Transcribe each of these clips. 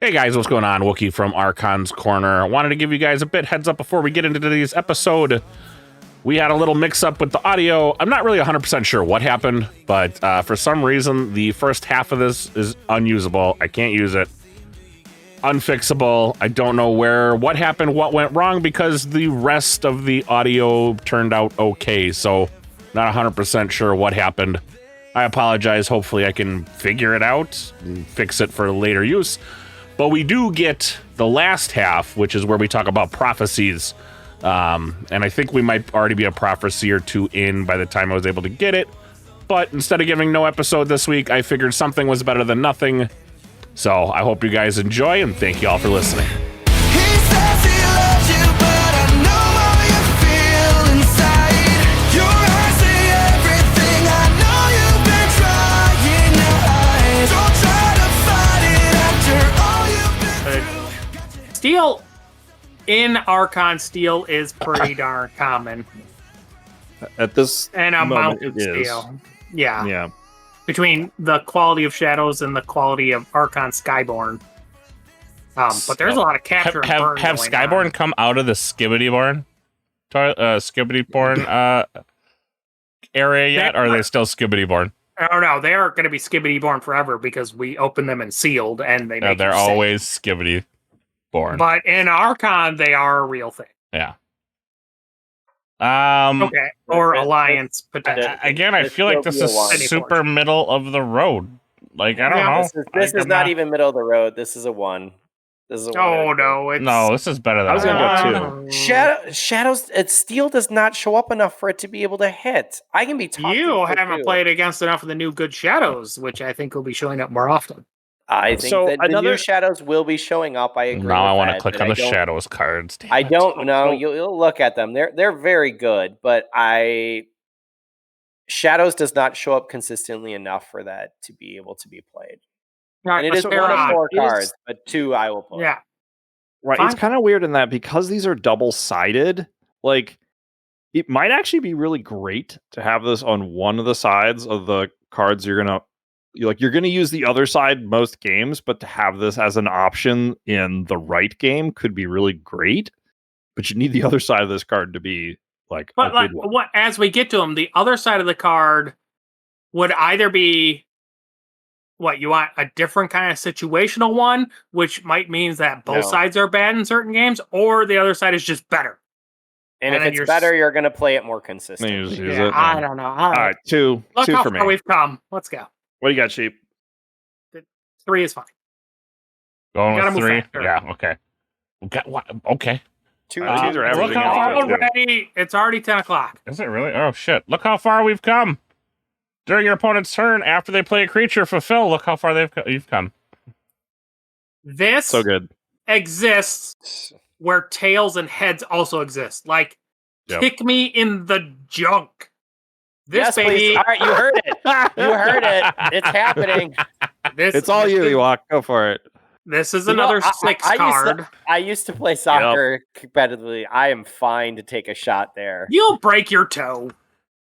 Hey guys, what's going on? Wookie from Archons Corner. I wanted to give you guys a bit heads up before we get into today's episode. We had a little mix-up with the audio. I'm not really 100% sure what happened, but for some reason, the first half of this is unusable. I can't use it. Unfixable. I don't know what happened, what went wrong, because the rest of the audio turned out okay, so not 100% sure what happened. I apologize. Hopefully I can figure it out and fix it for later use. But we do get the last half, which is where we talk about prophecies. And I think we might already be a prophecy or two in by the time I was able to get it. But instead of giving no episode this week, I figured something was better than nothing. So I hope you guys enjoy, and thank you all for listening. Steel in Archon steel is pretty darn common. At this and a moment, mounted it is. steel. Yeah. Yeah. Between the quality of shadows and the quality of Archon Skyborn. But there's a lot of capture and burn Have going Skyborn on. come out of the Skibbidyborn area yet, or are they still Skibbidyborn? Oh no, they are going to be Skibbidyborn forever because we opened them and sealed, and they make They're you sick. always Skibbidyborn. But in Archon, they are a real thing. Yeah. Okay, or Alliance potential. Again, I feel like this is super middle of the road. Like, I don't know. This is not even middle of the road. This is a one. This is a Oh one. no, it's No, this is better than I was gonna go Shadows. Steel does not show up enough for it to be able to hit. I can be talking. You haven't played against enough of the new good shadows, which I think will be showing up more often. I think So that the new shadows will be showing up. I agree. Now I want want to click on the shadows cards. Damn I it. don't know. You'll look at them. They're very good, but shadows does not show up consistently enough for that to be able to be played. Right, And it is but one they're of on. 4 cards, but 2 I will play. Yeah. Right. Fine. It's kind of weird in that because these are double-sided, like it might actually be really great to have this on one of the sides of the cards you're gonna use the other side most games, but to have this as an option in the right game could be really great. But you need the other side of this card to be like But a like, good one. what as we get to them, the other side of the card would either be what you want, a different kind of situational one, which might means that both sides are bad in certain games, or the other side is just better. And if then it's better, you're going to play it more consistently. Use Yeah, it. I don't know. All right, two Look how for far me. we've come. Let's go. What do you got, Sheep? 3 is fine. Going Gotta with move 3? faster. Yeah, okay. Okay. 2 These are look everything how else. It's already 10 o'clock. Is it really? Oh, shit. Look how far we've come. During your opponent's turn, after they play a creature, fulfill. Look how far you've come. This So good. exists where tails and heads also exist. Like, Yep. kick me in the junk. This Yes, baby. please. All right, you heard it. You heard it. It's happening. It's all you, Ewok. Go for it. This is You know, another 6 card. I used to play soccer competitively. I am fine to take a shot there. You'll break your toe.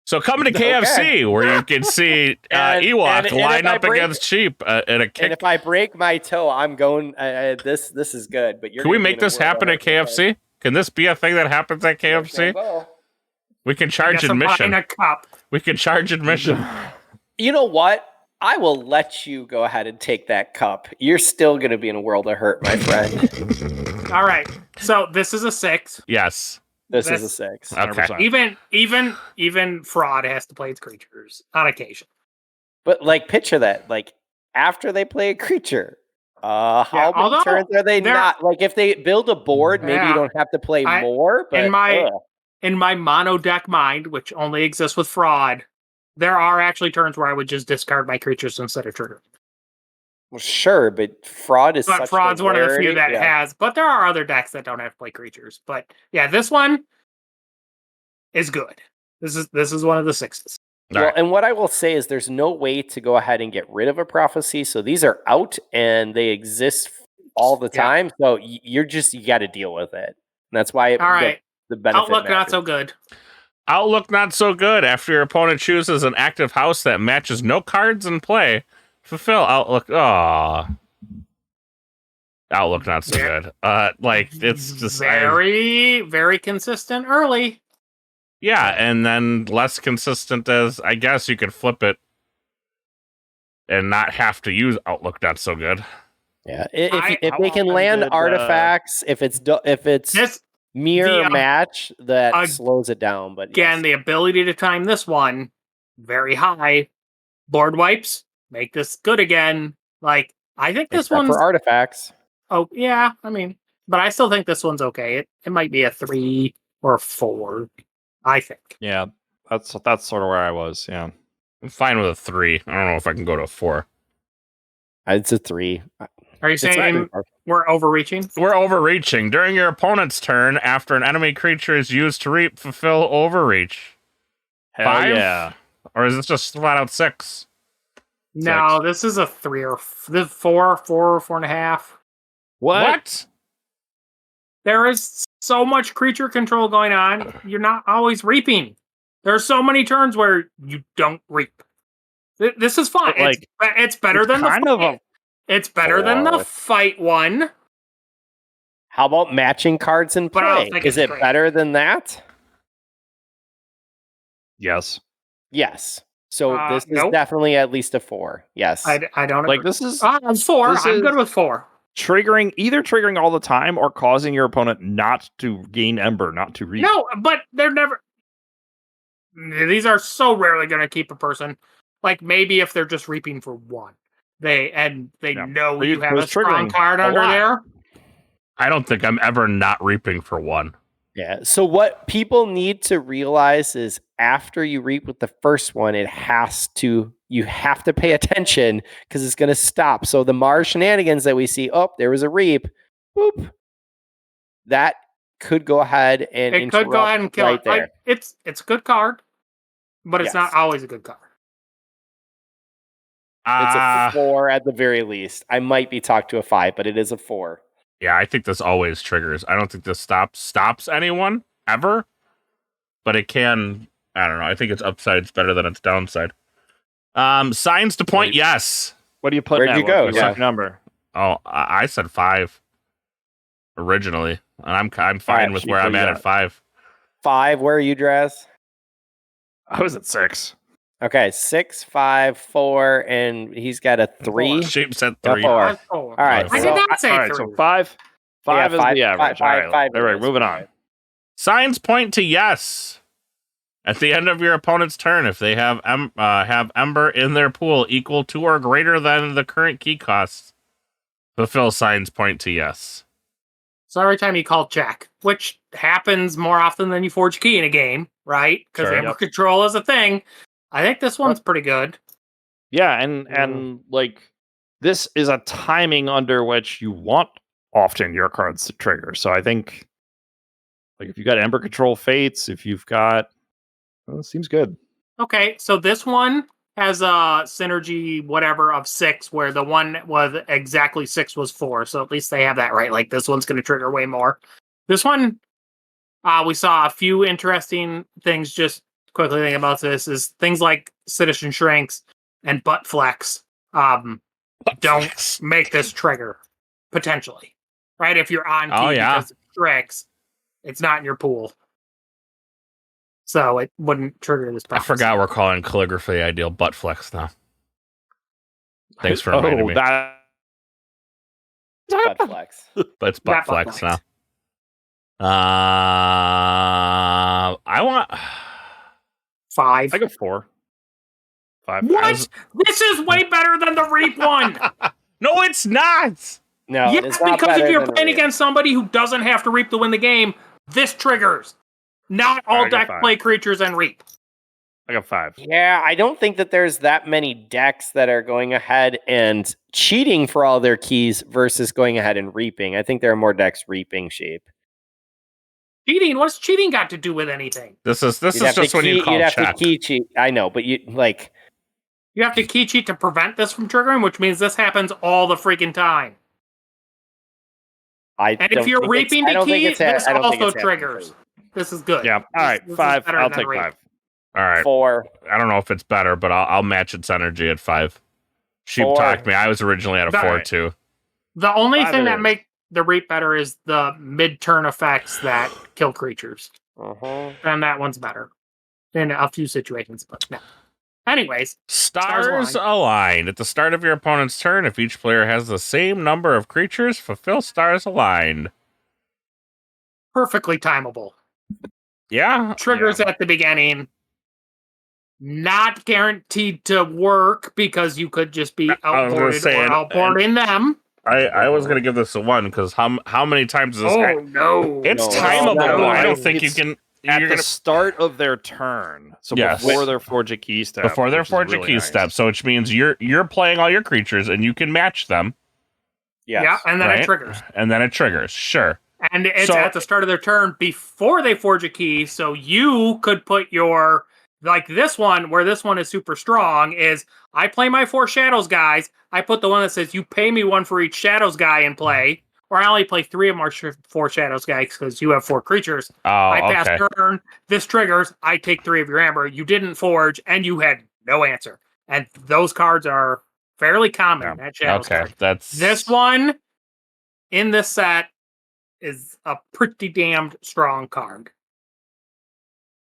So come to Okay. KFC, where you can see Ewok and line if I up break- against Sheep in a kick. And if I break my toe, I'm going. This is good. But Can we make this happen at KFC? Can this be a thing that happens at KFC? We can charge admission. A cup. We can charge admission. You know what? I will let you go ahead and take that cup. You're still going to be in a world of hurt, my friend. All right. So this is a 6. Yes. This is a 6. Okay. 100%. Even fraud has to play its creatures on occasion. But like, picture that. Like after they play a creature, how many although turns are they they're- not? Like if they build a board, maybe you don't have to play more. But In my mono deck mind, which only exists with fraud, there are actually turns where I would just discard my creatures instead of trigger. well, sure, but fraud is. But such fraud's a one of the few rarity. that Yeah. has. But there are other decks that don't have to play creatures. But yeah, this one is good. This is one of the 6s. All right. And what I will say is there's no way to go ahead and get rid of a prophecy. So these are out and they exist all the time. So you got to deal with it. And that's why All right. the benefit Outlook not matters. so good. Outlook not so good. After your opponent chooses an active house that matches no cards in play, fulfill Outlook. Aw. Outlook not so good. Like it's just very consistent early. yeah, and then less consistent as I guess you could flip it and not have to use Outlook not so good. Yeah, if how they can often land did, artifacts, if it's This mirror match, that ag- slows it down. But again, the ability to time this one very high. Board wipes make this good again. Like I think this except one's for artifacts. oh yeah, I mean, but I still think this one's okay. It might be a 3 or a 4. I think. Yeah, that's sort of where I was. Yeah. I'm fine with a 3. I don't know if I can go to a 4. It's a 3. Are you saying we're overreaching? We're overreaching. During your opponent's turn, after an enemy creature is used to reap, fulfill overreach. Hell 5? yeah. Or is this just flat out 6? No, this is a 3 or 4, 4.5. What? There is so much creature control going on. You're not always reaping. There are so many turns where you don't reap. This is fun. It's better than the fight. It's better than the fight one. How about matching cards in play? Is it better than that? Yes. Yes. So this is definitely at least a 4. Yes. I don't like agree. this is. I'm 4. I'm good with 4. Triggering all the time or causing your opponent not to gain Ember, not to reap. No, but they're never. These are so rarely going to keep a person. Like maybe if they're just reaping for 1, they know you have a strong card under there. I don't think I'm ever not reaping for 1. Yeah. So what people need to realize is after you reap with the first one, you have to pay attention because it's going to stop. So the Mars shenanigans that we see, there was a reap, boop, that could go ahead and it could go ahead and kill it. There. It's a good card, but it's not always a good card. It's a 4 at the very least. I might be talked to a 5, but it is a 4. Yeah, I think this always triggers. I don't think this stops anyone ever, but it can. I don't know. I think its upside is better than its downside. Signs to point. Yes. What do you put? Where'd you go? Yeah. Number. Oh, I said 5 originally, and I'm fine with where I'm at 5. 5. Where are you, Draz? I was at 6. Okay, 6, 5, 4, and he's got a 3. Shape said 3. 4. All right, I did not say 3. All right, so 5 is the average. All right, moving on. Signs point to yes. At the end of your opponent's turn, if they have Ember in their pool equal to or greater than the current key cost, fulfill signs point to yes. So every time you call check, which happens more often than you forge key in a game, right? Because Ember control is a thing. I think this one's pretty good. Yeah, and like this is a timing under which you want often your cards to trigger. So I think like if you got Ember Control Fates, if you've got it seems good. Okay, so this one has a synergy whatever of 6, where the one was exactly 6 was 4. So at least they have that right. Like this one's going to trigger way more. This one, we saw a few interesting things. Just quickly thinking about this is things like Citizen Shrinks and Butt Flex don't make this trigger potentially, right? If you're on key because of tricks, it's not in your pool. So it wouldn't trigger this process. I forgot we're calling calligraphy ideal butt flex now. Thanks for reminding me. Butt flex. But it's butt flex now. I want 5. I go 4. 5. What? This is way better than the Reap one. No, it's not. No, yes, because if you're playing against somebody who doesn't have to Reap to win the game, this triggers. Not all deck play creatures and Reap. I got 5. Yeah, I don't think that there's that many decks that are going ahead and cheating for all their keys versus going ahead and reaping. I think there are more decks reaping Shape. Cheating? What's cheating got to do with anything? This is just when you call you'd have check. to key cheat. I know, but you have to key cheat to prevent this from triggering, which means this happens all the freaking time. And if you're reaping the key, this also triggers. This is good. Yeah. All right. 5. I'll take 5. All right. 4. I don't know if it's better, but I'll match its energy at 5. Sheep talked me. I was originally at a 4 too. The only 5 thing it that is. make the reap better is the mid-turn effects that kill creatures. Uh-huh. And that one's better in a few situations, but no. Anyways, Stars align. At the start of your opponent's turn, if each player has the same number of creatures, fulfill stars aligned. perfectly timable. Yeah. Triggers at the beginning. Not guaranteed to work because you could just be I was gonna outboarded say, or outboarding them. I was gonna give this a 1 because how many times is this? Oh no! It's No, timeable. no, Though. I don't it's- think you can. At You're the gonna start of their turn, so Yes. before their forge a key step. before their which is forge a really key nice. step, so which means you're playing all your creatures and you can match them, Yes. Yeah, and then right? it triggers. and then it triggers. Sure. And it's So- at the start of their turn before they forge a key, so you could put your, like this one, where this one is super strong, is I play my 4 Shadows guys, I put the one that says you pay me 1 for each Shadows guy in play, or I only play 3 of my 4 Shadows guys because you have 4 creatures. Oh, I pass okay. turn, this triggers, I take 3 of your amber, you didn't forge, and you had no answer. And those cards are fairly common, that Shadows Okay, card. that's This one in this set is a pretty damned strong card.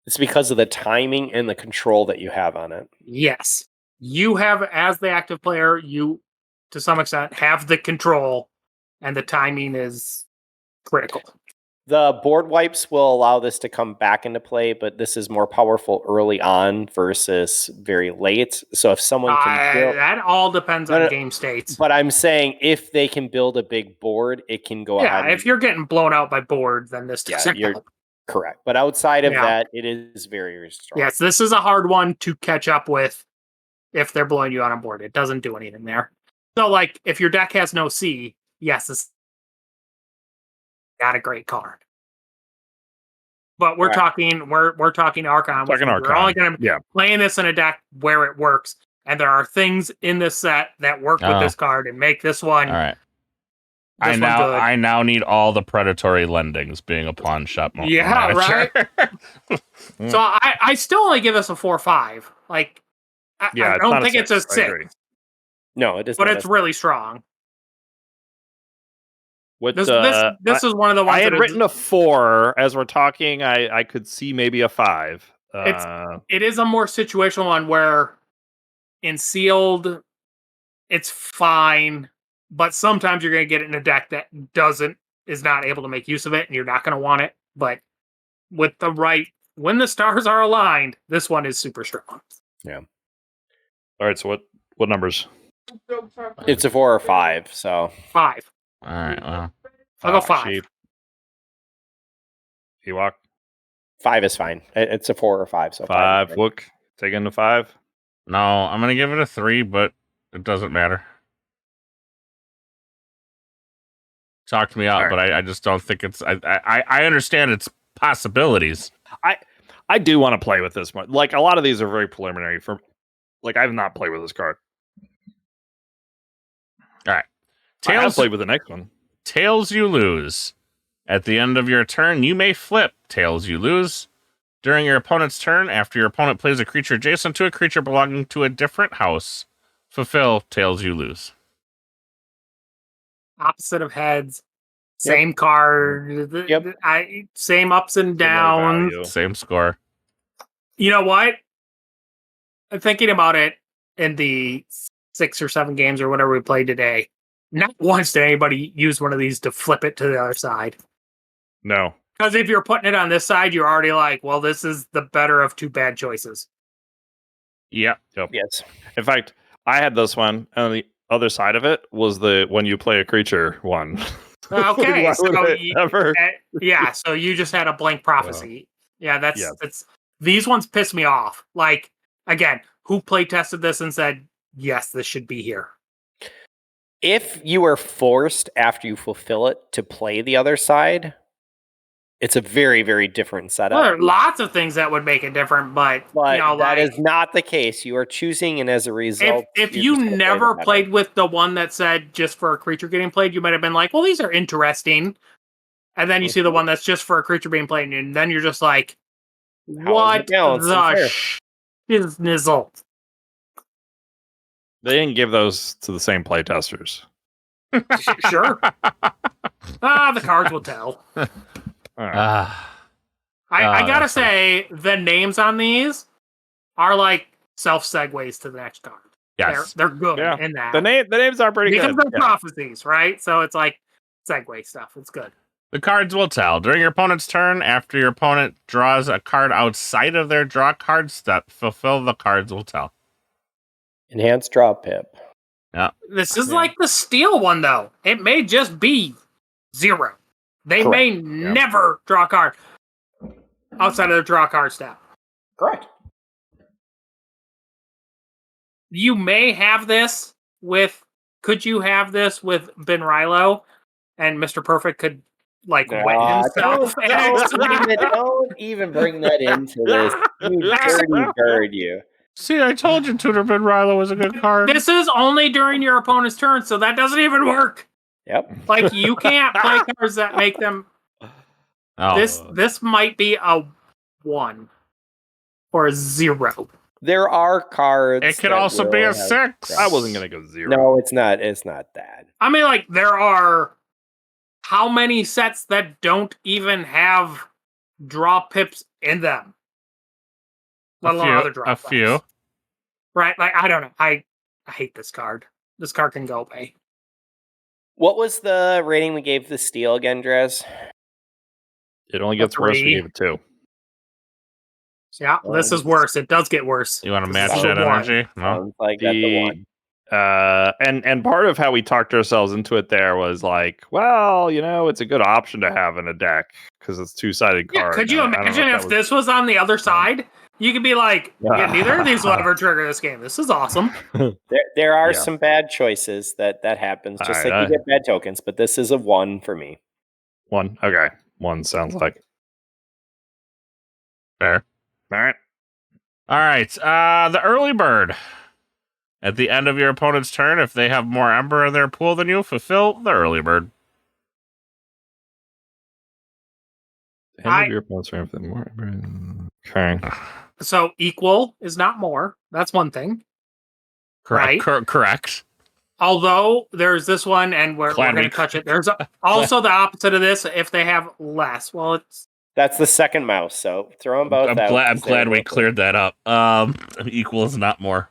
It's because of the timing and the control that you have on it. Yes. You have, as the active player, you, to some extent, have the control, and the timing is critical. The board wipes will allow this to come back into play, but this is more powerful early on versus very late. So if someone can build, That all depends No, on no, game states. but I'm saying if they can build a big board, it can go Yeah, ahead. if you're getting blown out by board, then this doesn't you're help. correct. But outside of Yeah. that, it is very, very strong. Yes, this is a hard one to catch up with if they're blowing you out on board. It doesn't do anything there. So, like, if your deck has no C, yes, it's not a great card. But we're Right. talking we're talking Archon. which Talking means We're Archon. only going to Yeah. playing this in a deck where it works, and there are things in this set that work with Oh. this card and make this one. all right. This one good. I now need all the predatory lendings being a pawn shop. Yeah, manager. So I still only give this a 4-5. Like, I Yeah, it's don't not a think it's a 6, I agree. 6, No, it is but not. it's really strong. With This this is one of the ones I had that written a 4 as we're talking. I could see maybe a 5. it is a more situational one where in sealed it's fine, but sometimes you're going to get it in a deck that is not able to make use of it, and you're not going to want it. But with the right, when the stars are aligned, this one is super strong. All right. So what numbers? It's a 4 or 5. So 5. All right. Well, I'll go 5. Sheep. Ewok. 5 is fine. It's a 4 or 5. So 5. is Look. Take into 5. no, I'm gonna give it a 3, but it doesn't matter. Talked me out, All but I just don't think it's. I understand its possibilities. I do want to play with this one. Like a lot of these are very preliminary. Like I've not played with this card. All right. I have Tails, played with the next one. tails you lose. At the end of your turn, you may flip. Tails you lose. During your opponent's turn, after your opponent plays a creature adjacent to a creature belonging to a different house, fulfill tails you lose. Opposite of heads. Same card. Yep. Same ups and Similar downs. value. Same score. You know what? I'm thinking about it in the 6 or 7 games or whatever we played today. Not once did anybody use one of these to flip it to the other side. No. Because if you're putting it on this side, you're already like, well, this is the better of 2 bad choices. Yep. Yes. In fact, I had this one, and the other side of it was the when you play a creature one. Okay, Why so would it ever? yeah, so you just had a blank prophecy. Yeah, that's Yeah. these ones piss me off. Like, again, who play tested this and said, yes, this should be here? If you are forced after you fulfill it to play the other side, it's a very, very different setup. Well, there are lots of things that would make it different, but But you know, that like, is not the case. You are choosing, and as a result, if you're you just gonna play never the better. played with the one that said just for a creature getting played, you might have been like, well, these are interesting. And then you see the one that's just for a creature being played, and then you're just like, How is what it balanced and the fair? shiznizle? They didn't give those to the same playtesters. Sure. The cards will tell. All right. I gotta that's say, the names on these are like self-segues to the next card. Yes. They're good Yeah. in that. The names are pretty because good. they're prophecies, right? So it's like segue stuff. It's good. The cards will tell. During your opponent's turn, after your opponent draws a card outside of their draw card step, fulfill the cards will tell. Enhanced draw pip. Yeah. This is like the steel one, though. It may just be 0. They may never draw a card outside of their draw card step. Correct. You may have this with. Could you have this with Ben Rilo, and Mr. Perfect could wet himself? Don't even bring that into this. You dirty bird, you. See, I told you Tutor Ben Rilo was a good card. This is only during your opponent's turn, so that doesn't even work. Yep. Like, you can't play cards that make them. This might be a 1 or a 0. There are cards. It could also be a 6. I wasn't gonna go 0. No, it's not. It's not that. I mean, like, there are how many sets that don't even have draw pips in them? Let alone other draw A few. Right? Like, I don't know. I hate this card. This card can go away. What was the rating we gave the steel again, Drez? It only gets worse. We 3. gave it 2. Yeah, this is worse. It does get worse. You want to match is that a 1. energy? No. Sounds like that's the one. And part of how we talked ourselves into it there was like, well, it's a good option to have in a deck because it's 2-sided Yeah, card. could you imagine if this was on the other side? You could be like, neither of these will ever trigger this game. This is awesome. There are some bad choices that happens, just like you get bad tokens, but this is a 1 for me. 1. Okay. 1 sounds like Fair. All right. All right. The early bird. At the end of your opponent's turn, if they have more Ember in their pool than you, fulfill the early bird. End of your opponent's turn, if they have more Ember. Okay. So equal is not more. That's one thing. Correct. Right? Correct. Although there's this one, and we're going to touch it. There's also the opposite of this. If they have less, well, that's the second mouse. So throw them both out. I'm glad we cleared that up. Equal is not more.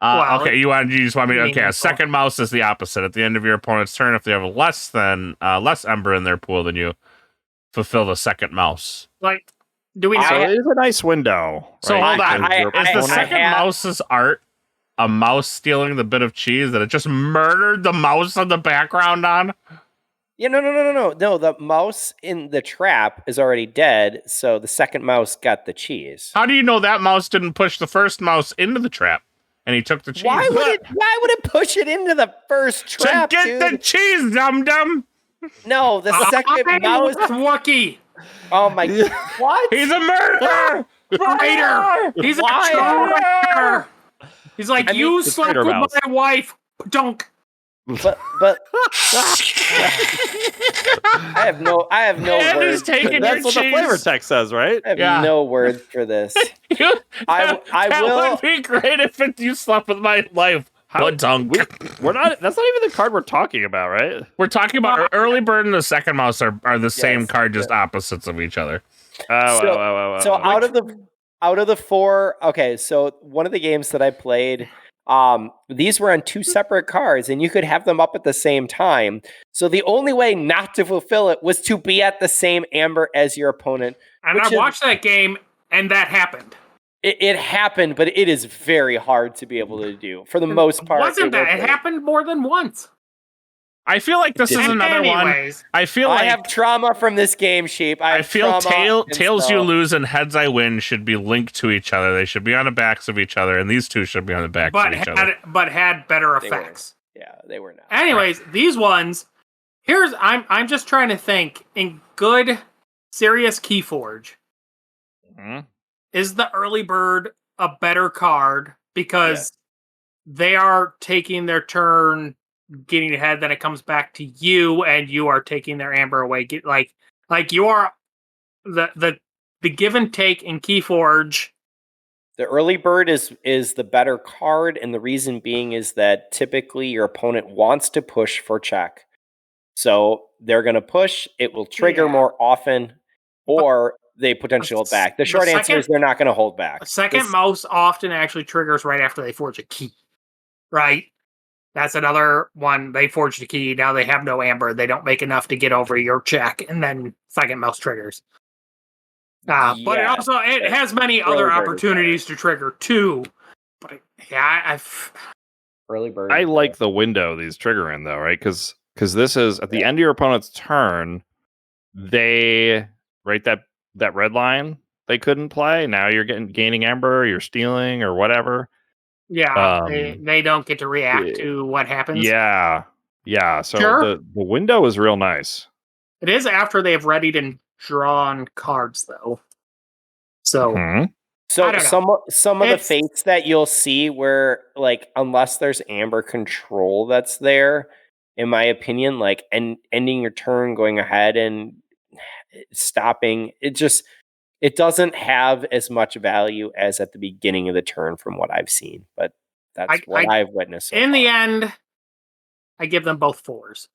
Okay, you just want me to, okay, a second mouse is the opposite. At the end of your opponent's turn, if they have less Ember in their pool than you, fulfill the second mouse. Like, do we know? So it is a nice window. So right? hold on. Is the second mouse's art a mouse stealing the bit of cheese that it just murdered the mouse on the background on? Yeah, no. No, the mouse in the trap is already dead, so the second mouse got the cheese. How do you know that mouse didn't push the first mouse into the trap? And he took the cheese. Why would it push it into the first trap? To get the cheese, dum-dum. No, the second mouse. Wookie. Oh my god. What? He's a murderer. Traitor. He's a traitor. He's like, you slept with my wife. Dunk. But I have no words. That's what the flavor text says, right? I have no words for this. That would be great if you slept with my wife. Dunk. We're not. That's not even the card we're talking about, right? We're talking about early bird and the second mouse are the same card, just opposites of each other. So out of the 4, okay. So one of the games that I played. These were on 2 separate cards, and you could have them up at the same time. So the only way not to fulfill it was to be at the same Amber as your opponent. And I watched that game, and that happened. It happened, but it is very hard to be able to do for the most part. It happened more than once. I feel like this is another one. I feel like I have trauma from this game, Sheep. I feel tails you lose and heads I win should be linked to each other. They should be on the backs of each other, and these two should be on the backs of each other. But had better effects. They were not. Anyways, these ones. I'm just trying to think. In good, serious KeyForge, is the early bird a better card because they are taking their turn, getting ahead, then it comes back to you, and you are taking their Amber away. Like you are the give and take in KeyForge The early bird is the better card, and the reason being is that typically your opponent wants to push for check. So they're going to push, it will trigger more often, or they potentially hold back. The short answer is they're not going to hold back. Second most often actually triggers right after they forge a key, right? That's another one. They forged a key. Now they have no amber. They don't make enough to get over your check, and then second most triggers. But it has many other opportunities to trigger too. But yeah, early bird. I like the window these trigger in though, right? Because this is at the end of your opponent's turn. They that red line they couldn't play. Now you're gaining amber. You're stealing or whatever. Yeah, they don't get to react to what happens. Yeah. So the window is real nice. It is after they've readied and drawn cards, though. So, so some of the fates that you'll see where, like, unless there's amber control that's there, in my opinion, like ending your turn, going ahead and stopping, it doesn't have as much value as at the beginning of the turn from what I've seen, but that's what I've witnessed. So in far. the end, I give them both 4s.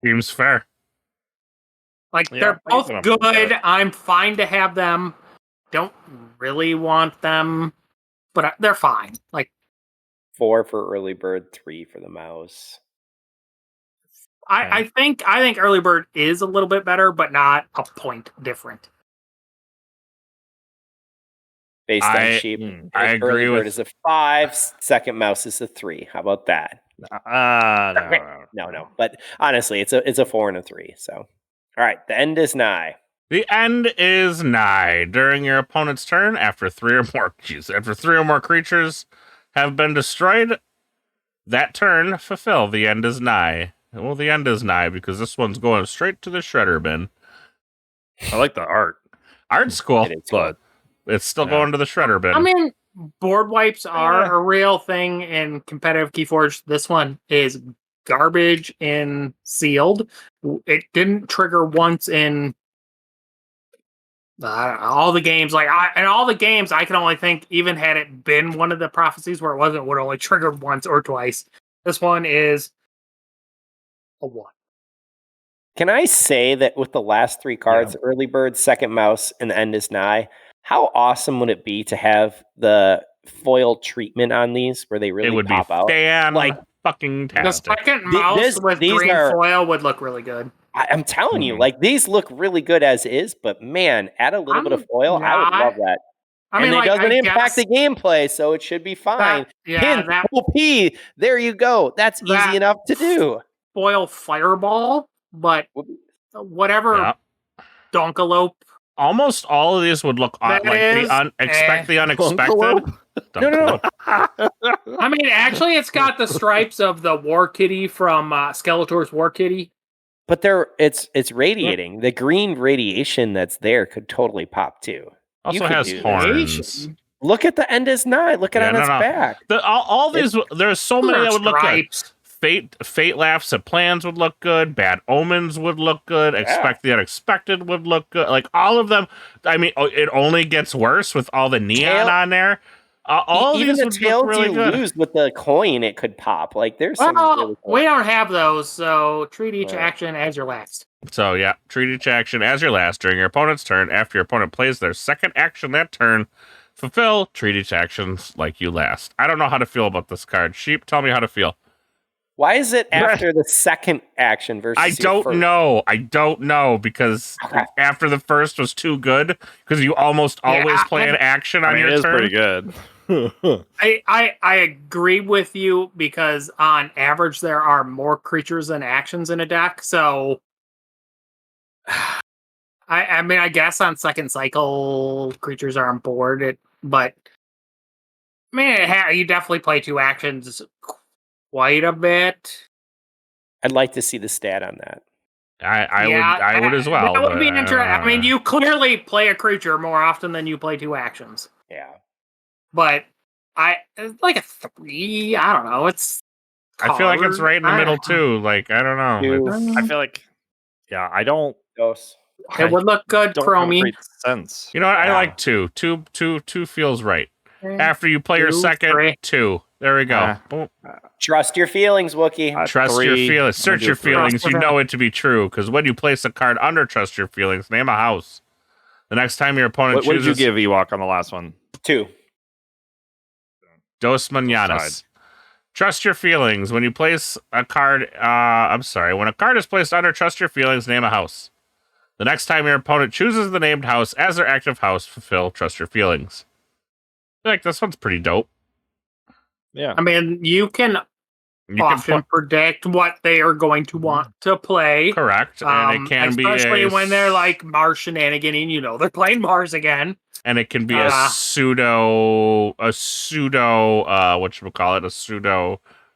Seems fair. Like, they're both good. I'm fine to have them. Don't really want them, but they're fine. Like 4 for early bird, 3 for the mouse. I think early bird is a little bit better, but not a point different. Based on sheep, I agree bird is a 5, second mouse is a 3. How about that? No. But honestly, it's a 4 and a 3. So, all right, the end is nigh. The end is nigh. During your opponent's turn, after three or more creatures have been destroyed, that turn fulfill. The end is nigh. Well, the end is nigh because this one's going straight to the shredder bin. I like the art. Art's cool, but it's still going to the shredder bin. I mean, board wipes are a real thing in competitive KeyForge. This one is garbage in sealed. It didn't trigger once in all the games. All the games, I can only think, even had it been one of the prophecies where it wasn't, would only triggered once or twice. This one is a 1. Can I say that with the last 3 cards, early bird, second mouse, and the end is nigh, how awesome would it be to have the foil treatment on these where they really pop out? Like fucking tastic. The second mouse with green foil would look really good. I'm telling you, like, these look really good as is, but man, add a little bit of foil, I would love that. It doesn't impact the gameplay, so it should be fine. P. There you go. That's easy enough to do. Foil fireball, but whatever donkalope. Almost all of these would look like expect the unexpected. No. I mean, actually, it's got the stripes of the War Kitty from Skeletor's War Kitty. But it's radiating. The green radiation that's there could totally pop too. Also has horns. Look at the end is nigh. Look at its back. All these, there's so many that would look good. Fate laughs at plans would look good. Bad omens would look good. Expect the unexpected would look good. Like all of them. I mean, it only gets worse with all the neon on there. All even these the would tails look really you good. lose with the coin, it could pop. Like there's some. Really cool. We don't have those, so treat each action as your last. So yeah, treat each action as your last during your opponent's turn. After your opponent plays their second action that turn, fulfill. Treat each actions like you last. I don't know how to feel about this card. Sheep, tell me how to feel. Why is it after the second action versus I don't know because after the first was too good because you almost always play an action on your turn. It is pretty good. I agree with you because on average there are more creatures than actions in a deck. So I mean, I guess on second cycle creatures are on board, but I mean, you definitely play 2 actions quite a bit. I'd like to see the stat on that. I would as well. That would be interesting. I mean, you clearly play a creature more often than you play 2 actions. Yeah. But it's like a 3. I don't know. I feel like it's right in the middle too. Like I don't know. I feel like I don't. It would look good, Don't have a Chromie. great sense. You know what? I Yeah. like two. Two feels right. After you play your Two, second, three. 2. There we go. Boom. Trust your feelings, Wookie. Trust your 3. feelings. I'm gonna Search do your 3. feelings. You Trust know it to be true. Because when you place a card under trust your feelings, name a house. The next time your opponent What did chooses you give Ewok on the last one? 2. Dos Mananas. Trust your feelings. When you place a card, when a card is placed under trust your feelings, name a house. The next time your opponent chooses the named house as their active house, fulfill trust your feelings. I feel like this one's pretty dope. Yeah. I mean, you can often predict what they are going to want to play. Correct. And it can be especially when they're like Mars shenaniganing, they're playing Mars again. And it can be a pseudo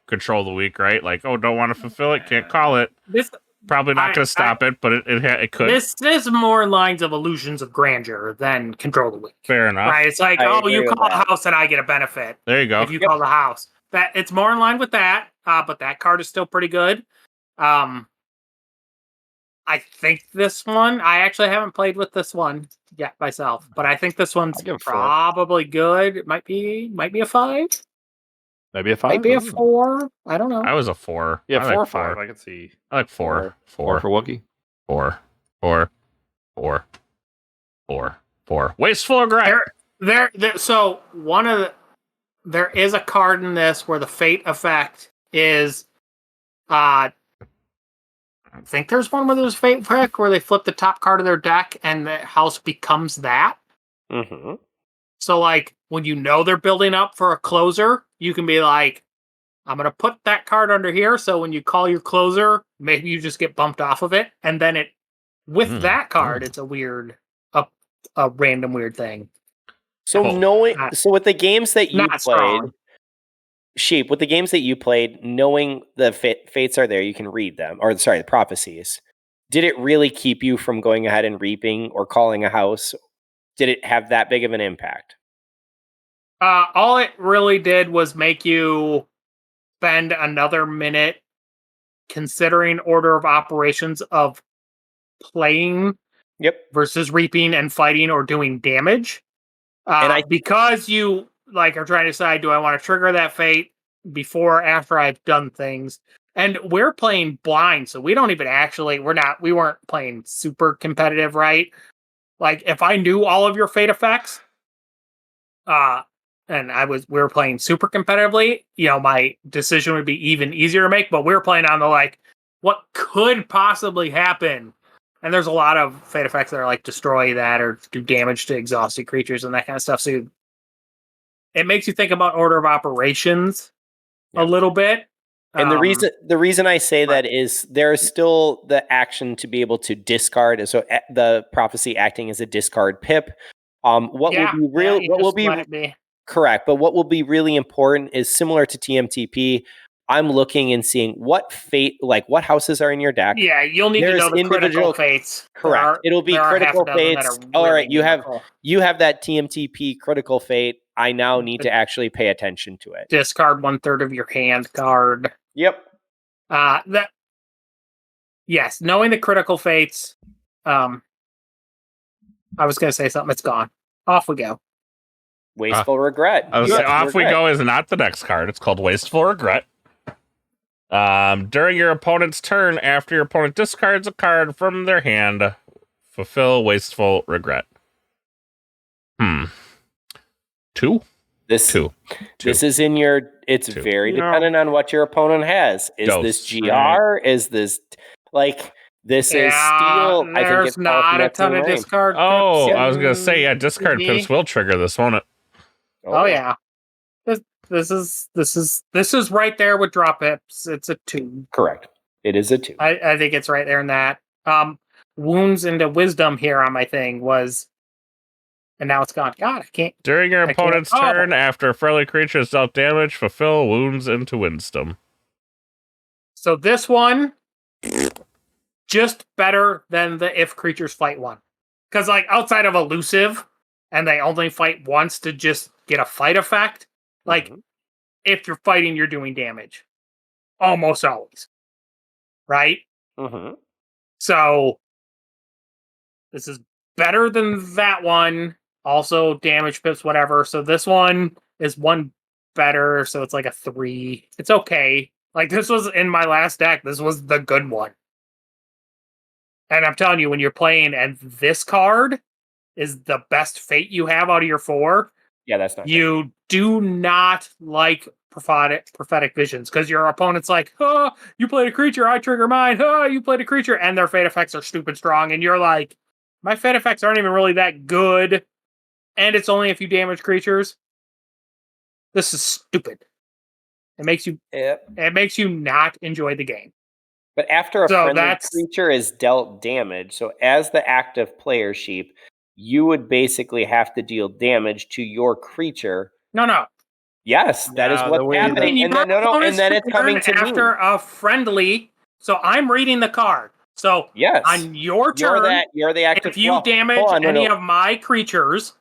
control of the week, right? Like, oh, don't want to fulfill it, can't call it. This Probably not going to stop it, but it could. This is more lines of illusions of grandeur than control of the week. Fair enough. Right? It's like, you call a house and I get a benefit. There you go. If you call the house. That it's more in line with that, but that card is still pretty good. I think this one, I actually haven't played with this one yet myself, but I think this one's probably good. It might be a 5. Maybe a 5. Maybe a 4. I don't know. I was a 4. Yeah, 4 or like 5. I can see. I like 4. 4 for Wookie. 4. Wasteful regret. So there is a card in this where the fate effect is, I think there's one where there's fate effect where they flip the top card of their deck and the house becomes that. Mm-hmm. So like when they're building up for a closer, you can be like, I'm going to put that card under here. So when you call your closer, maybe you just get bumped off of it. And then with that card, it's a weird, a random weird thing. So with the games that you played, Sheep, with the games that you played, knowing the fates are there, you can read them. Or the prophecies. Did it really keep you from going ahead and reaping or calling a house? Did it have that big of an impact? All it really did was make you spend another minute considering order of operations of playing versus reaping and fighting or doing damage. Because you are trying to decide, do I want to trigger that fate before or after I've done things? And we're playing blind, so we don't even we weren't playing super competitive, right? Like if I knew all of your fate effects, and we were playing super competitively, my decision would be even easier to make, but we were playing on the what could possibly happen. And there's a lot of fate effects that are destroy that or do damage to exhausted creatures and that kind of stuff. So it makes you think about order of operations a little bit. And the reason I say that is there is still the action to be able to discard. So the prophecy acting as a discard pip. Correct. But what will be really important is similar to TMTP. I'm looking and seeing what fate, what houses are in your deck. Yeah, you'll need to know the critical fates. Correct. It'll be critical fates. All right, you have that TMTP critical fate. I now need to actually pay attention to it. Discard 1/3 of your hand card. Yep. Yes, knowing the critical fates. I was going to say something. It's gone. Off we go. Wasteful regret. I was saying, off we go is not the next card. It's called Wasteful Regret. During your opponent's turn, after your opponent discards a card from their hand, fulfill Wasteful Regret. 2? This is in your. It's very dependent on what your opponent has. Is this GR? Is this this is steel? I think it's not a ton of discard. Oh, I was gonna say discard pips will trigger this, won't it? Oh yeah. This is right there with drop pips. It's a 2. Correct. It is a 2. I think it's right there in that. Wounds into wisdom here on my thing was, and now it's gone. God, I can't. During your opponent's turn, after a friendly creature is dealt damage, fulfill wounds into wisdom. So this one, just better than the if creatures fight one, because outside of elusive, and they only fight once to just get a fight effect. If you're fighting, you're doing damage. Almost always. Right? Mm-hmm. So, This is better than that one. Also, damage pips, whatever. So this one is one better. So it's like a 3. It's okay. Like, this was in my last deck. This was the good one. And I'm telling you, when you're playing and this card is the best fate you have out of your 4, Yeah, that's not you do not like prophetic visions, because your opponent's like, oh, you played a creature, I trigger mine. Oh, you played a creature, and their fate effects are stupid strong. And you're like, my fate effects aren't even really that good. And it's only a few damage creatures. This is stupid. It makes you not enjoy the game. But after a friendly creature is dealt damage, so as the active player, Sheep, you would basically have to deal damage to your creature. No. Yes, that is what's happening. And then it's coming to after a friendly. So I'm reading the card. So yes, on your turn, you're the active. If you damage any of my creatures,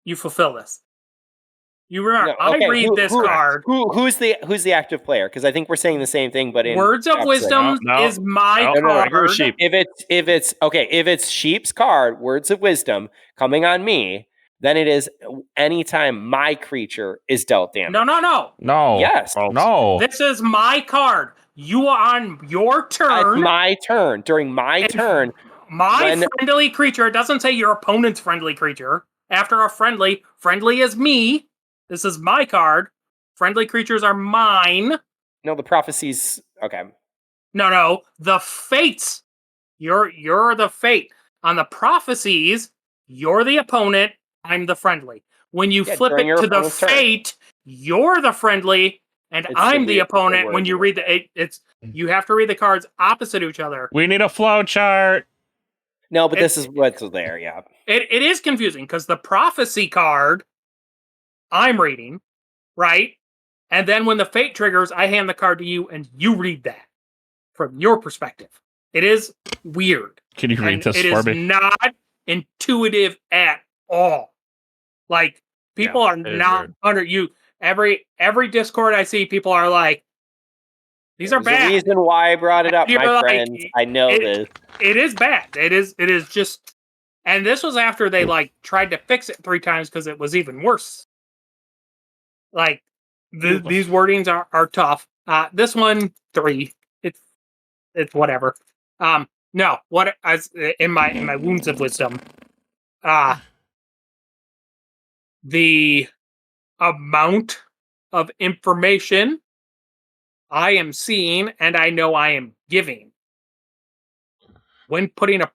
you fulfill this. You remember, I read this card. Who's the active player? Because I think we're saying the same thing, but in Words of Wisdom is my card. Sheep. If it's Sheep's card, Words of Wisdom coming on me, then it is anytime my creature is dealt damage. No. Yes. No. This is my card. You are on your turn. It's my turn. During my turn. Friendly creature. It doesn't say your opponent's friendly creature. After a friendly is me. This is my card. Friendly creatures are mine. No, the prophecies. Okay. No. The fates. You're the fate. On the prophecies, you're the opponent. I'm the friendly. When you flip it to the fate, you're the friendly, and I'm the opponent. When you read you have to read the cards opposite each other. We need a flow chart. No, but this is what's there. Yeah. It is confusing because the prophecy card I'm reading, right? And then when the fate triggers, I hand the card to you and you read that from your perspective. It is weird. Can you read this for me? It is not intuitive at all. Like, people are not under you. Every Discord I see, people are like, these are bad. The reason why I brought it up, my friends. I know this. It is bad. It is just, and this was after they tried to fix it 3 times because it was even worse. Like, these wordings are tough. This one 3. It's whatever. No, what as in my wounds of wisdom. The amount of information I am seeing and I know I am giving when putting a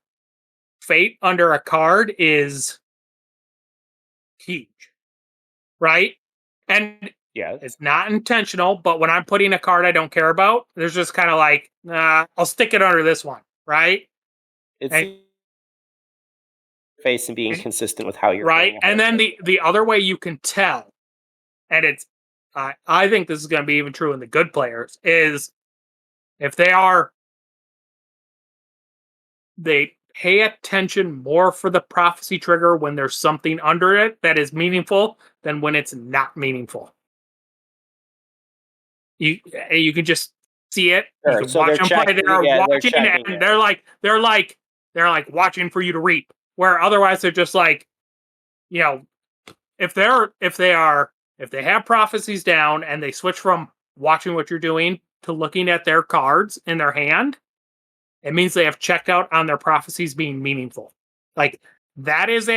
fate under a card is huge, right? And it's not intentional, but when I'm putting a card I don't care about, there's just kind of like, I'll stick it under this one, right? It's face and being consistent with how you're right. And then the other way you can tell, and it's I think this is going to be even true in the good players, is if they pay attention more for the prophecy trigger when there's something under it that is meaningful than when it's not meaningful. You can just see it. Sure. You can watch them play. They're watching, and they're like watching for you to reap. Where otherwise they're just like, if they have prophecies down and they switch from watching what you're doing to looking at their cards in their hand, it means they have checked out on their prophecies being meaningful. Like, that is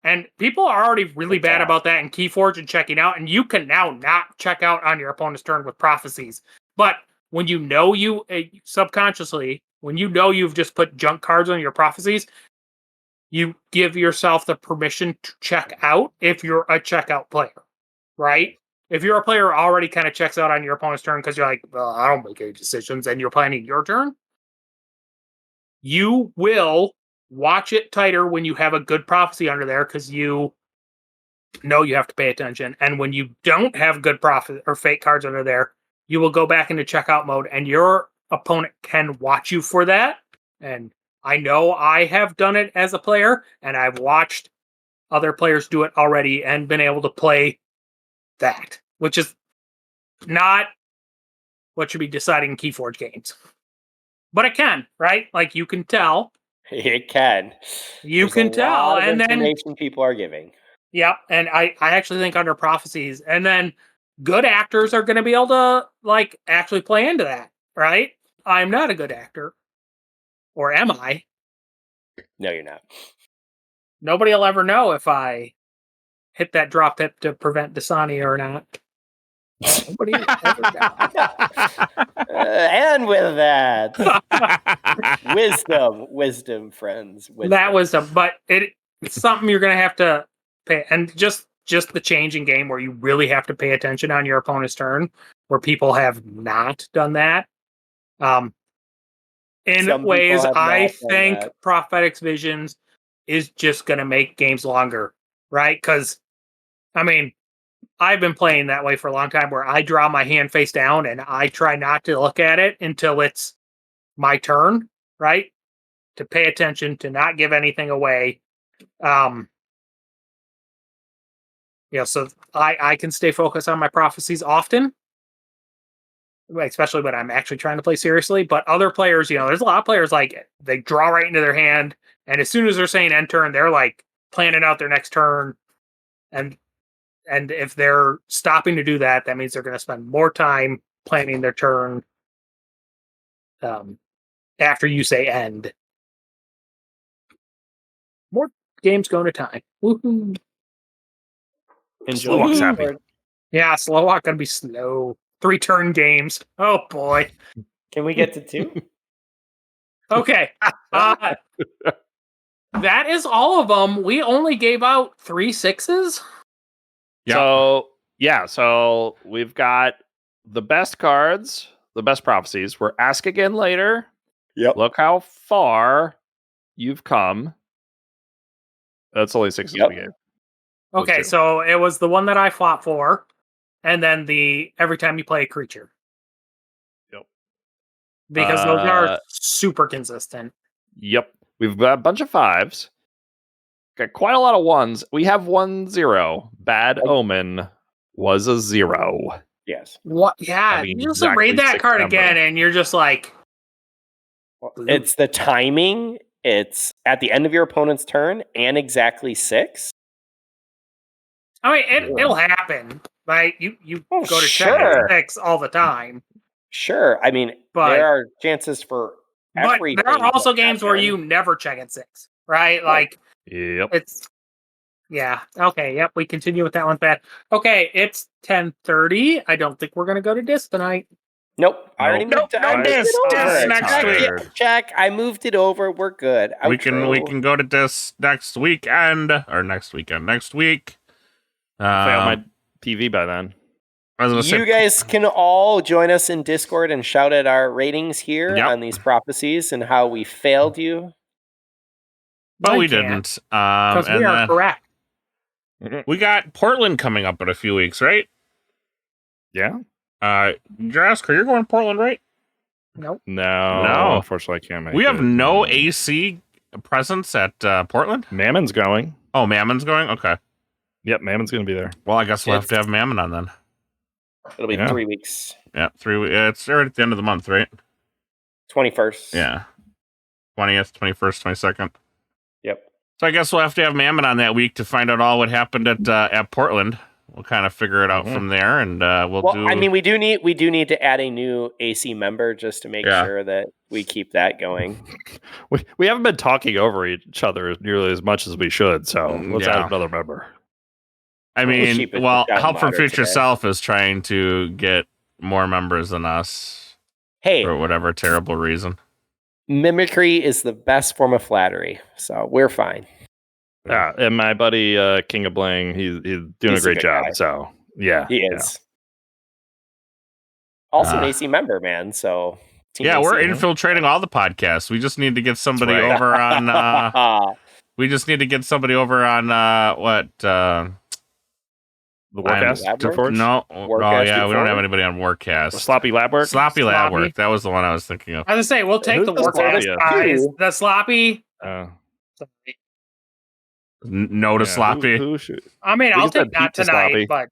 and people are already really bad about that in KeyForge and checking out, and you can now not check out on your opponent's turn with prophecies. But when subconsciously, when you've just put junk cards on your prophecies, you give yourself the permission to check out if you're a checkout player, right? If you're a player who already kind of checks out on your opponent's turn because you're like, well, I don't make any decisions, and you're planning your turn, you will watch it tighter when you have a good prophecy under there because you know you have to pay attention. And when you don't have good prophecy or fake cards under there, you will go back into checkout mode, and your opponent can watch you for that. And I know I have done it as a player, and I've watched other players do it already and been able to play that, which is not what should be deciding KeyForge games. But it can, right? Like, you can tell. It can. You There's can a tell, lot of and then information people are giving. yep, and I actually think under prophecies, and then good actors are going to be able to like actually play into that, right? I'm not a good actor, or am I? No, you're not. Nobody will ever know if I hit that drop hip to prevent Dasani or not. Nobody will ever know. And with that, wisdom, friends. Wisdom. That was but it's something you're going to have to pay, and just the change in game where you really have to pay attention on your opponent's turn, where people have not done that. In Some people ways, have I not done think that. Prophetic's Visions is just going to make games longer, right? Because, I mean, I've been playing that way for a long time, where I draw my hand face down and I try not to look at it until it's my turn, right? To pay attention, to not give anything away. So I can stay focused on my prophecies often, especially when I'm actually trying to play seriously. But other players, there's a lot of players like they draw right into their hand, and as soon as they're saying end turn, they're like planning out their next turn. And if they're stopping to do that, that means they're going to spend more time planning their turn after you say end. More games going to time. Woohoo! Slowak's happy. Yeah, Slovak gonna be slow. 3 turn games. Oh boy. Can we get to 2? Okay. That is all of them. We only gave out 3 6s. Yeah. So we've got the best cards, the best prophecies. We're Ask Again Later. Yep. Look how far you've come. That's only 6 we gave. Okay, so it was the one that I fought for, and then the every time you play a creature. Yep. Because those are super consistent. Yep. We've got a bunch of 5s. Got quite a lot of 1s. We have 1-0. Bad Omen was a 0. Yes. What? Yeah, Having you just exactly read that 6 card numbers. again, and you're just like, It's the timing. It's at the end of your opponent's turn and exactly 6. I mean, it'll happen. Right? You go to check sure. at 6 all the time. Sure. I mean, But there are chances for But everything. there are also to games where happen. you never check at 6, right? Like, Yep. it's, yeah. Okay, yep, we continue with that one, Pat. Okay, it's 10:30. I don't think we're going to go to disc tonight. Nope. I already Nope. moved it. No I moved disc. it over. Disc next Check, week. Check. I moved it over. We're good. We can go to this next weekend or next weekend. Next week. Failed my TV by then. You guys can all join us in Discord and shout at our ratings here Yep. on these prophecies and how we failed you. But we didn't. Because we are correct. We got Portland coming up in a few weeks, right? Yeah. Jasker, you're going to Portland, right? Nope. No. Unfortunately, I can't make it. We have no AC presence at Portland. Mammon's going. Oh, Mammon's going? Okay. Yep, Mammon's going to be there. Well, I guess we'll have to have Mammon on then. It'll be 3 weeks. Yeah, 3 weeks. It's right at the end of the month, right? 21st. Yeah. 20th, 21st, 22nd. Yep. So I guess we'll have to have Mammon on that week to find out all what happened at Portland. We'll kind of figure it out from there, and we'll do. I mean, we do need to add a new AC member just to make sure that we keep that going. We haven't been talking over each other nearly as much as we should, so let's add another member. I mean, We'll Help from Future today. Self is trying to get more members than us. Hey, for whatever terrible reason. Mimicry is the best form of flattery, so we're fine. Yeah, and my buddy King of Bling, he's doing a great job. Guy. So yeah, he is. Also an AC member, man. So yeah, we're infiltrating all the podcasts. We just need to get somebody over on. We just need to get somebody over on what. The Warcast? KeyForge? No. Warcast, oh, yeah. KeyForge? We don't have anybody on Warcast. Sloppy Lab Work? Sloppy Lab Work. That was the one I was thinking of. I was going to say, we'll take the Warcast guys. The Sloppy. No to Sloppy. Who should... I mean, I'll take that tonight, but.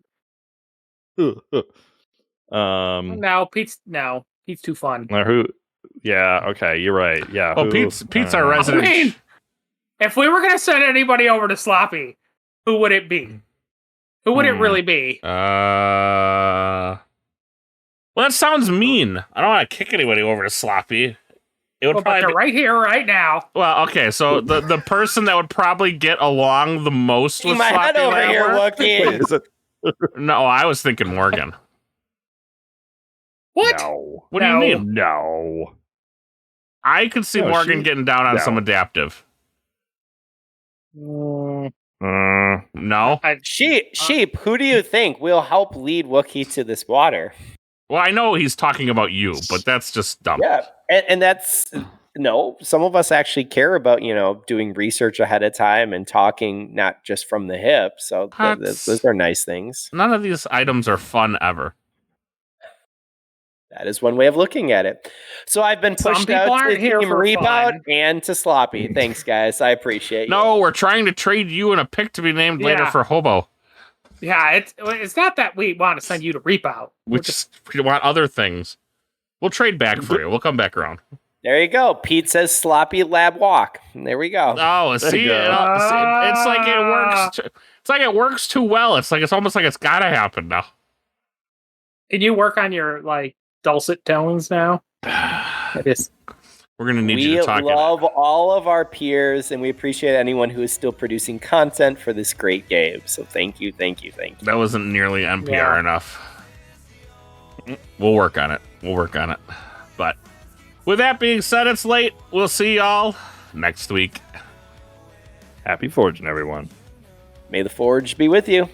No, Pete's too fun. Who? Yeah, okay, you're right. Yeah. Oh, Pete's our resident. I mean, if we were going to send anybody over to Sloppy, who would it be? Who would it really be? Well, that sounds mean. I don't want to kick anybody over to Sloppy. It would But probably they're be, right here, right now. well, okay, so the person that would probably get along the most with my head Sloppy over here, Labber- Wait, Wookie. is it? No, I was thinking Morgan. What? No. What do you No. mean? No. I could see No, Morgan she- getting down on no. some adaptive. No? Sheep, who do you think will help lead Wookiee to this water? Well, I know he's talking about you, but that's just dumb. Yeah, and that's no. Some of us actually care about doing research ahead of time and talking not just from the hip. So those are nice things. None of these items are fun ever. That is one way of looking at it. So I've been Some pushed people out aren't to here Team for Rebout fun. and to Sloppy. Thanks, guys. I appreciate you. No, we're trying to trade you and a pick to be named later Yeah. for Hobo. Yeah, it's not that we want to send you to Reap Out. We want other things. We'll trade back for you. We'll come back around. There you go. Pete says Sloppy Lab Walk. There we go. Oh, There see, you go. it's like it works. It's like it works too well. It's like it's almost like it's gotta happen now. Can you work on your dulcet tones now? It is. We're gonna need you We to talk. love all of our peers, and we appreciate anyone who is still producing content for this great game. So thank you. That wasn't nearly NPR Yeah. enough. We'll work on it. But with that being said, it's late. We'll see y'all next week. Happy forging, everyone. May the forge be with you.